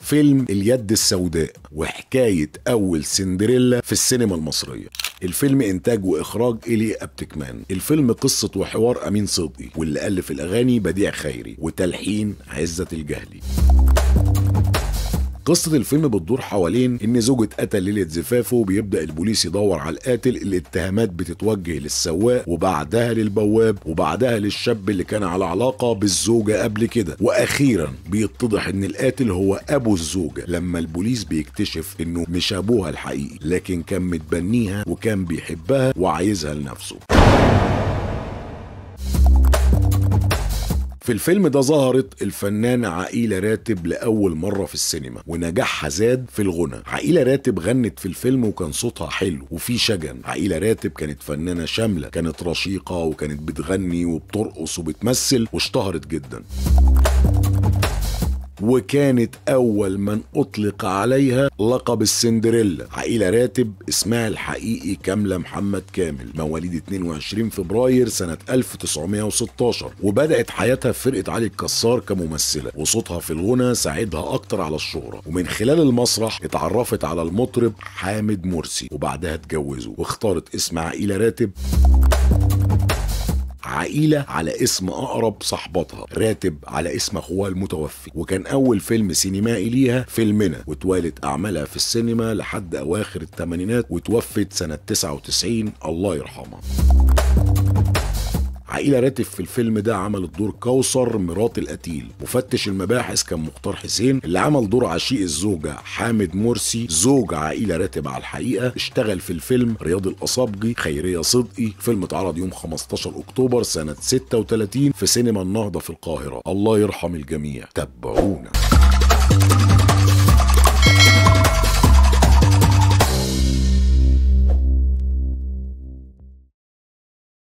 فيلم اليد السوداء وحكاية أول سندريلا في السينما المصرية. الفيلم إنتاج وإخراج إيلي أبتكمان. الفيلم قصة وحوار أمين صدقي، واللي ألف الأغاني بديع خيري، وتلحين عزت الجهلي. قصة الفيلم بتدور حوالين إن زوجة قتل ليلة زفافه، وبيبدأ البوليس يدور على القاتل. الاتهامات بتتوجه للسواق، وبعدها للبواب، وبعدها للشاب اللي كان على علاقة بالزوجة قبل كده، وأخيرا بيتضح إن القاتل هو أبو الزوجة، لما البوليس بيكتشف إنه مش أبوها الحقيقي، لكن كان متبنيها وكان بيحبها وعايزها لنفسه. في الفيلم ده ظهرت الفنانة عائلة راتب لأول مرة في السينما، ونجاحها زاد في الغنى. عائلة راتب غنت في الفيلم وكان صوتها حلو وفي شجن. عائلة راتب كانت فنانة شاملة، كانت رشيقة وكانت بتغني وبترقص وبتمثل، واشتهرت جدا، وكانت أول من أطلق عليها لقب السندريلا. عائلة راتب اسمها الحقيقي كاملة محمد كامل، مواليد 22 فبراير سنة 1916، وبدأت حياتها في فرقة علي الكسار كممثلة، وصوتها في الغنى ساعدها أكتر على الشهرة. ومن خلال المسرح اتعرفت على المطرب حامد مرسي، وبعدها اتجوزوا، واختارت اسم عائلة راتب عائلة على اسم أقرب صاحبتها، راتب على اسم أخوها المتوفي. وكان أول فيلم سينمائي ليها فيلمنا، وتوالت أعمالها في السينما لحد أواخر الثمانينات، وتوفت سنة 99 الله يرحمها. عائلة راتب في الفيلم ده عملت دور كوثر مرات القتيل. مفتش المباحث كان مختار حسين، اللي عمل دور عشيق الزوجة حامد مرسي زوج عائلة راتب على الحقيقة. اشتغل في الفيلم رياض الأصابجي، خيرية صدقي. فيلم اتعرض يوم 15 أكتوبر سنة 36 في سينما النهضة في القاهرة. الله يرحم الجميع. تابعونا.